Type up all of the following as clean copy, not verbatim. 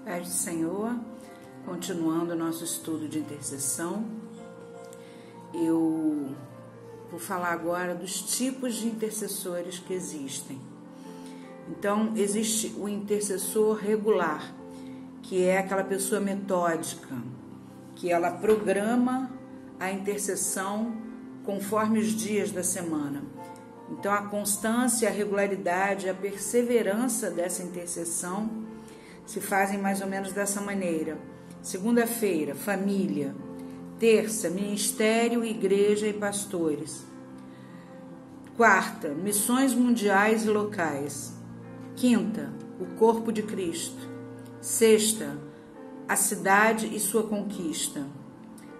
Paz do Senhor, continuando o nosso estudo de intercessão, eu vou falar agora dos tipos de intercessores que existem. Então, existe o intercessor regular, que é aquela pessoa metódica, que ela programa a intercessão conforme os dias da semana. Então, a constância, a regularidade, a perseverança dessa intercessão se fazem mais ou menos dessa maneira. Segunda-feira, família. Terça, ministério, igreja e pastores. Quarta, missões mundiais e locais. Quinta, o corpo de Cristo. Sexta, a cidade e sua conquista.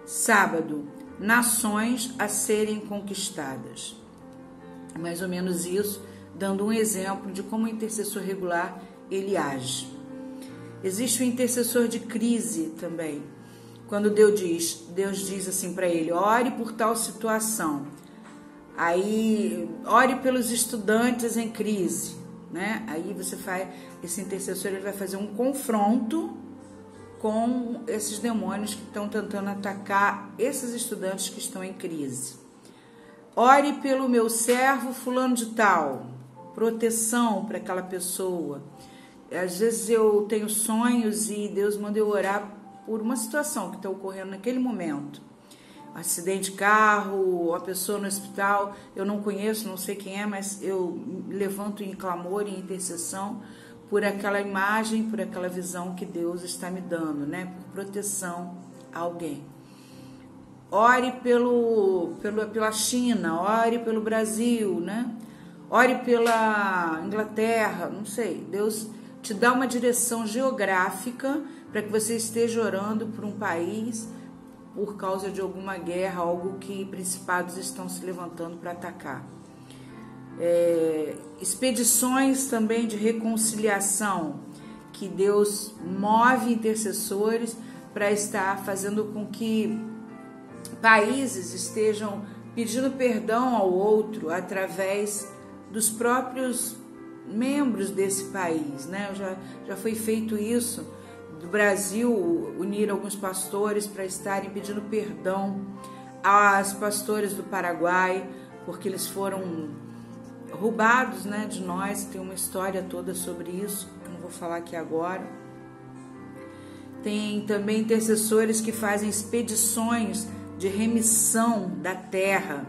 Sábado, nações a serem conquistadas. Mais ou menos isso, dando um exemplo de como o intercessor regular ele age. Existe o intercessor de crise também. Quando Deus diz assim para ele, ore por tal situação. Aí, ore pelos estudantes em crise, né? Aí esse intercessor ele vai fazer um confronto com esses demônios que estão tentando atacar esses estudantes que estão em crise. Ore pelo meu servo fulano de tal. Proteção para aquela pessoa. Às vezes eu tenho sonhos e Deus manda eu orar por uma situação que está ocorrendo naquele momento. Acidente de carro, uma pessoa no hospital, eu não conheço, não sei quem é, mas eu levanto em clamor e intercessão por aquela imagem, por aquela visão que Deus está me dando, né? Por proteção a alguém. Ore pela China, ore pelo Brasil, né? Ore pela Inglaterra, não sei. Deus te dá uma direção geográfica para que você esteja orando por um país por causa de alguma guerra, algo que principados estão se levantando para atacar. Expedições também de reconciliação, que Deus move intercessores para estar fazendo com que países estejam pedindo perdão ao outro através dos próprios membros desse país, né? Já foi feito isso do Brasil, unir alguns pastores para estarem pedindo perdão aos pastores do Paraguai, porque eles foram roubados, né, de nós. Tem uma história toda sobre isso, que eu não vou falar aqui agora. Tem também intercessores que fazem expedições de remissão da terra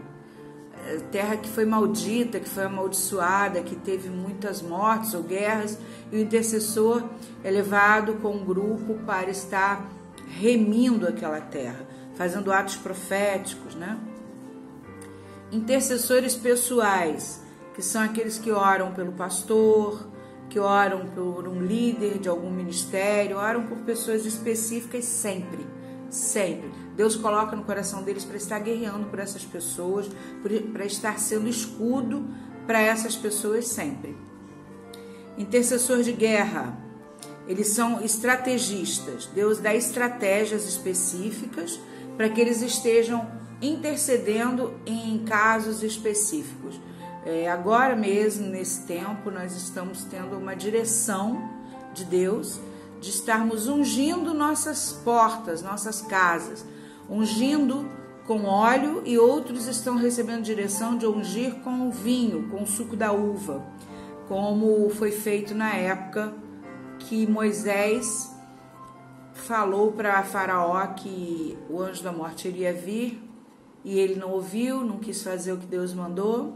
que foi maldita, que foi amaldiçoada, que teve muitas mortes ou guerras, e o intercessor é levado com um grupo para estar remindo aquela terra, fazendo atos proféticos, né? Intercessores pessoais, que são aqueles que oram pelo pastor, que oram por um líder de algum ministério, oram por pessoas específicas sempre. Deus coloca no coração deles para estar guerreando por essas pessoas, para estar sendo escudo para essas pessoas sempre. Intercessor de guerra, eles são estrategistas. Deus dá estratégias específicas para que eles estejam intercedendo em casos específicos. Agora mesmo, nesse tempo, nós estamos tendo uma direção de Deus de estarmos ungindo nossas portas, nossas casas, ungindo com óleo, e outros estão recebendo direção de ungir com o vinho, com o suco da uva, como foi feito na época que Moisés falou para Faraó que o anjo da morte iria vir, e ele não ouviu, não quis fazer o que Deus mandou,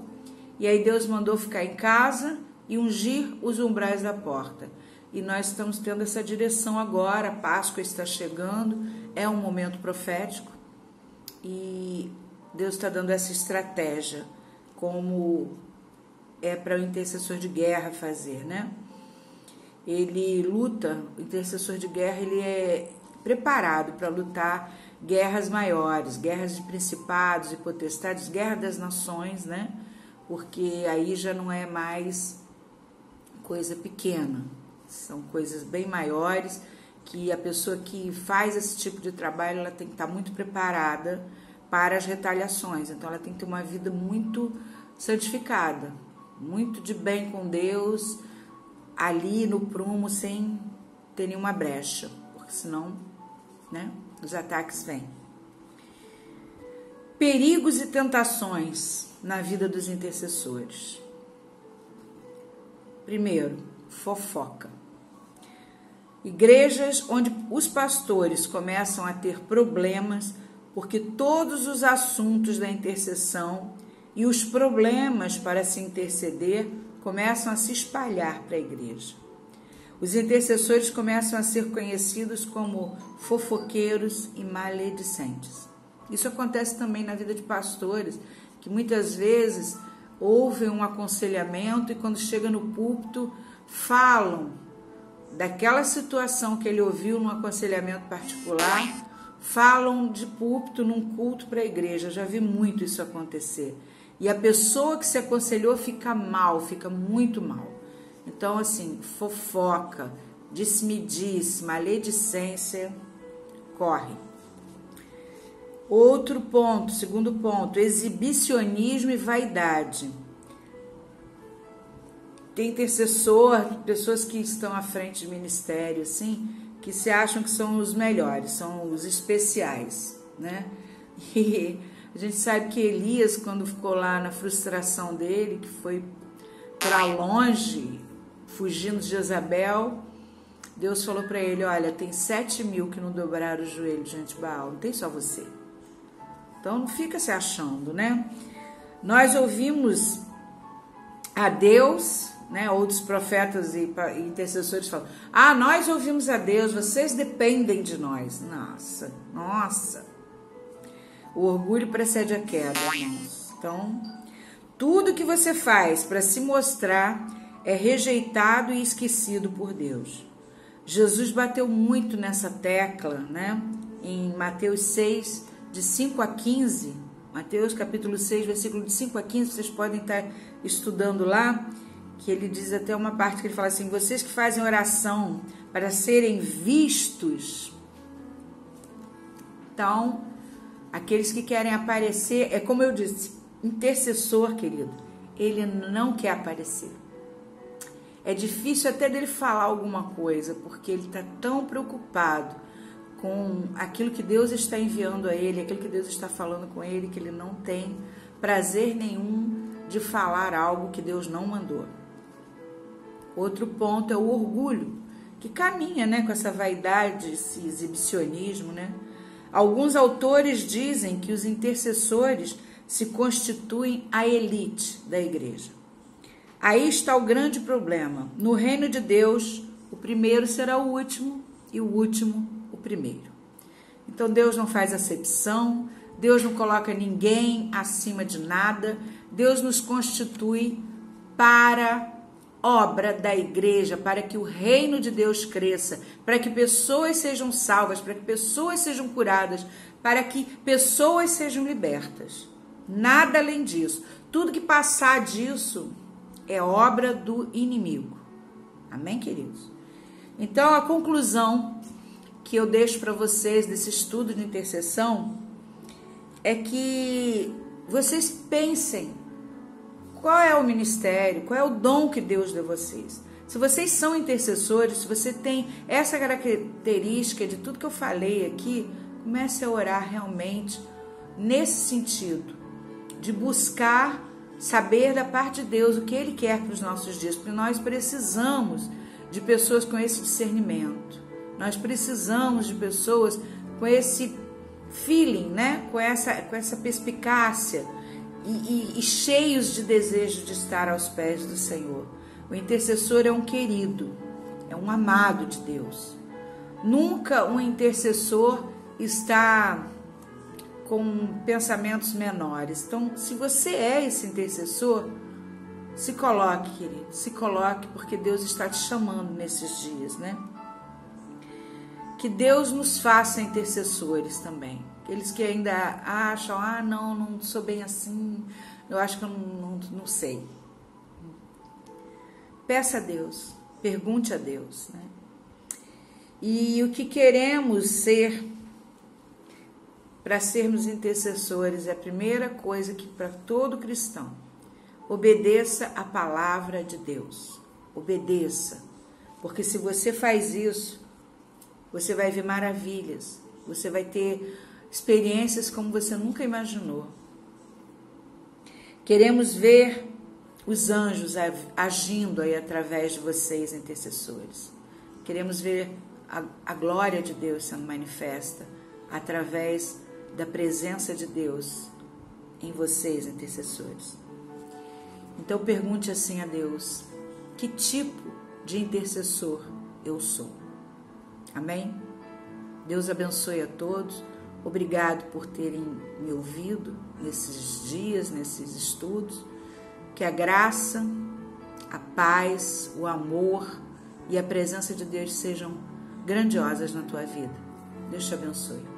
e aí Deus mandou ficar em casa e ungir os umbrais da porta. E nós estamos tendo essa direção agora, a Páscoa está chegando, é um momento profético e Deus está dando essa estratégia, como é para o intercessor de guerra fazer, né? Ele luta, o intercessor de guerra, ele é preparado para lutar guerras maiores, guerras de principados e potestades, guerra das nações, né? Porque aí já não é mais coisa pequena. São coisas bem maiores, que a pessoa que faz esse tipo de trabalho, ela tem que estar muito preparada para as retaliações. Então, ela tem que ter uma vida muito santificada, muito de bem com Deus, ali no prumo, sem ter nenhuma brecha, porque senão, né, os ataques vêm. Perigos e tentações na vida dos intercessores. Primeiro, fofoca. Igrejas onde os pastores começam a ter problemas porque todos os assuntos da intercessão e os problemas para se interceder começam a se espalhar para a igreja. Os intercessores começam a ser conhecidos como fofoqueiros e maledicentes. Isso acontece também na vida de pastores, que muitas vezes ouvem um aconselhamento e quando chega no púlpito falam daquela situação que ele ouviu num aconselhamento particular, falam de púlpito num culto para a igreja. Eu já vi muito isso acontecer. E a pessoa que se aconselhou fica mal, fica muito mal. Então, assim, fofoca, disse-me-disse, maledicência, corre. Outro ponto, segundo ponto, exibicionismo e vaidade. Tem intercessor, pessoas que estão à frente de ministério, assim, que se acham que são os melhores, são os especiais, né? E a gente sabe que Elias, quando ficou lá na frustração dele, que foi para longe, fugindo de Jezabel, Deus falou para ele, olha, tem 7.000 que não dobraram o joelho diante de Baal, não tem só você. Então não fica se achando, né? Nós ouvimos a Deus, né? Outros profetas e intercessores falam, nós ouvimos a Deus, vocês dependem de nós. Nossa. O orgulho precede a queda, irmãos. Então, tudo que você faz para se mostrar é rejeitado e esquecido por Deus. Jesus bateu muito nessa tecla, né? Em Mateus 6, de 5 a 15, Mateus capítulo 6, versículo de 5 a 15, vocês podem estar estudando lá, que ele diz até uma parte que ele fala assim, vocês que fazem oração para serem vistos, então, aqueles que querem aparecer, é como eu disse, intercessor, querido, ele não quer aparecer. É difícil até dele falar alguma coisa, porque ele está tão preocupado com aquilo que Deus está enviando a ele, aquilo que Deus está falando com ele, que ele não tem prazer nenhum de falar algo que Deus não mandou. Outro ponto é o orgulho, que caminha, né, com essa vaidade, esse exibicionismo, né? Alguns autores dizem que os intercessores se constituem a elite da igreja. Aí está o grande problema. No reino de Deus, o primeiro será o último e o último o primeiro. Então Deus não faz acepção, Deus não coloca ninguém acima de nada, Deus nos constitui para obra da igreja, para que o reino de Deus cresça, para que pessoas sejam salvas, para que pessoas sejam curadas, para que pessoas sejam libertas. Nada além disso. Tudo que passar disso é obra do inimigo. Amém, queridos? Então, a conclusão que eu deixo para vocês desse estudo de intercessão é que vocês pensem qual é o ministério, qual é o dom que Deus deu a vocês. Se vocês são intercessores, se você tem essa característica de tudo que eu falei aqui, comece a orar realmente nesse sentido, de buscar saber da parte de Deus o que Ele quer para os nossos dias, porque nós precisamos de pessoas com esse discernimento, nós precisamos de pessoas com esse feeling, né? com essa perspicácia e cheios de desejo de estar aos pés do Senhor. O intercessor é um querido, é um amado de Deus. Nunca um intercessor está com pensamentos menores. Então, se você é esse intercessor, se coloque, querido, se coloque, porque Deus está te chamando nesses dias, né? Que Deus nos faça intercessores também. Aqueles que ainda acham, não sou bem assim, eu acho que eu não sei. Peça a Deus, pergunte a Deus, né? E o que queremos ser para sermos intercessores é a primeira coisa que para todo cristão, obedeça a palavra de Deus, obedeça, porque se você faz isso, você vai ver maravilhas, você vai ter experiências como você nunca imaginou. Queremos ver os anjos agindo aí através de vocês, intercessores. Queremos ver a glória de Deus sendo manifesta através da presença de Deus em vocês, intercessores. Então pergunte assim a Deus: que tipo de intercessor eu sou? Amém? Deus abençoe a todos. Obrigado por terem me ouvido nesses dias, nesses estudos. Que a graça, a paz, o amor e a presença de Deus sejam grandiosas na tua vida. Deus te abençoe.